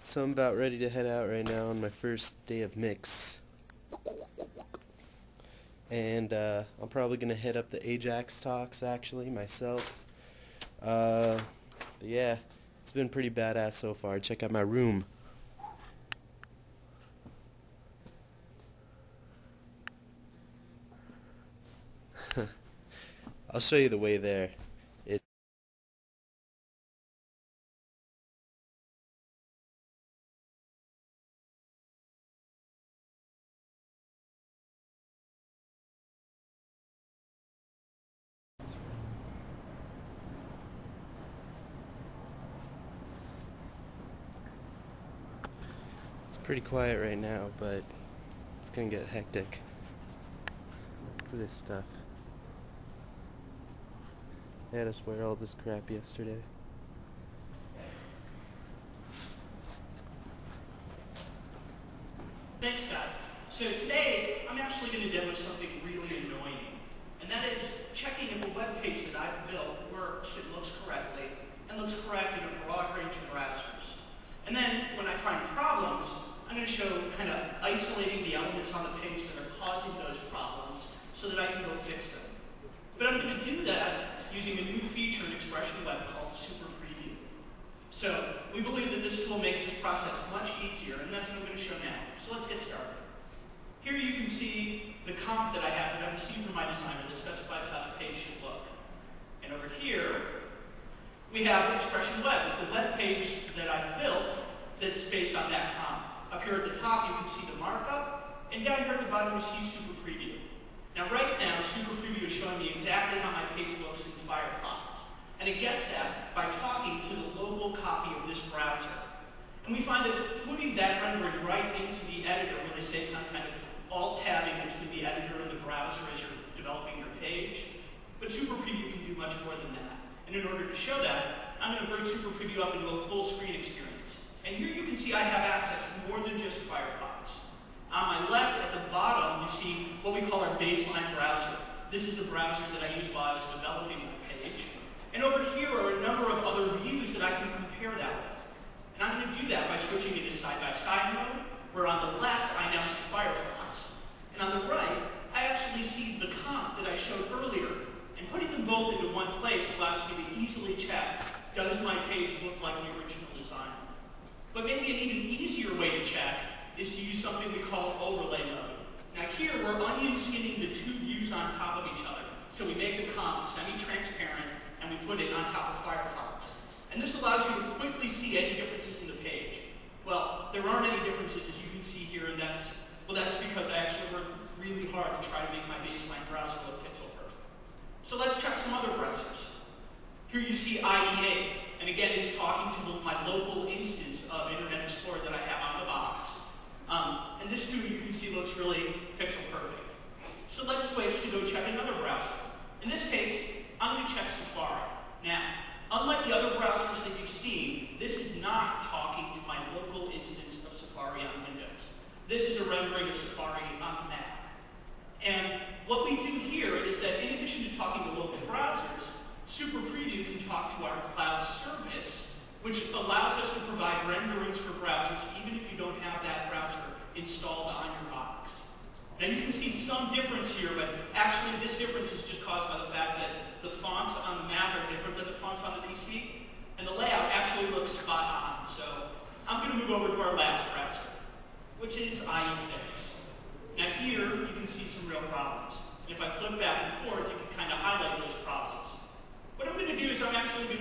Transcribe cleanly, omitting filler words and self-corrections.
So I'm about ready to head out right now on my first day of mix. And I'm probably going to hit up the Ajax talks actually myself. But yeah, it's been pretty badass so far. Check out my room. I'll show you the way there. It's pretty quiet right now, but it's gonna get hectic. Look at this stuff. They had us wear all this crap yesterday. Thanks, Scott. So today, I'm actually going to demo something really annoying, and that is checking if a web page that I've built works and looks correctly, and looks correct in a broad range of browsers. And then, when I find problems, I'm going to show kind of isolating the elements on the page that are causing those problems so that I can go fix them. But I'm going to do that using a new feature in Expression Web called Super Preview. So we believe that this tool makes this process much easier, and that's what I'm going to show now. So let's get started. Here you can see the comp that I received from my designer that specifies how the page should look. And over here, we have Expression Web, the web page that I've built that's based on that comp. Up here at the top, you can see the markup, and down here at the bottom, you see Super Preview. Now right now, Super Preview is showing me exactly how my page looks in Firefox. And it gets that by talking to the local copy of this browser. And we find that putting that rendering right into the editor really saves on kind of alt-tabbing between the editor and the browser as you're developing your page. But Super Preview can do much more than that. And in order to show that, I'm going to bring Super Preview up into a full screen experience. And here you can see I have access to more than just Firefox. On my left at the bottom, you see what we call our baseline browser. This is the browser that I used while I was developing my page. And over here are a number of other views that I can compare that with. And I'm going to do that by switching to this side-by-side mode, where on the left I now see Firefox. And on the right, I actually see the comp that I showed earlier. And putting them both into one place allows me to easily check, does my page look like the original design? But maybe an even easier way to check is to use something we call overlay mode. Now here, we're onion skinning the two views on top of each other. So we make the comp semi-transparent, and we put it on top of Firefox. And this allows you to quickly see any differences in the page. Well, there aren't any differences as you can see here, and that's because I actually worked really hard to try to make my baseline browser look pixel perfect. So let's check some other browsers. Here you see IE8, and again it's talking to my local instance of Internet Explorer that I have on the box. And this too, you can see, looks really pixel perfect. So let's switch to go check another browser. In this case, I'm going to check Safari. Now, unlike the other browsers that you've seen, this is not talking to my local instance of Safari on Windows. This is a rendering of Safari on Mac. And what we do here is that in addition to talking to local browsers, Super Preview can talk to our cloud service, which allows us to provide renderings for browsers even if you don't have that browser installed on your box. Now you can see some difference here, but actually this difference is just caused by the fact that the fonts on the Mac are different than the fonts on the PC, and the layout actually looks spot on. So I'm going to move over to our last browser, which is IE6. Now here you can see some real problems. And if I flip back and forth, you can kind of highlight those problems. What I'm going to do is I'm actually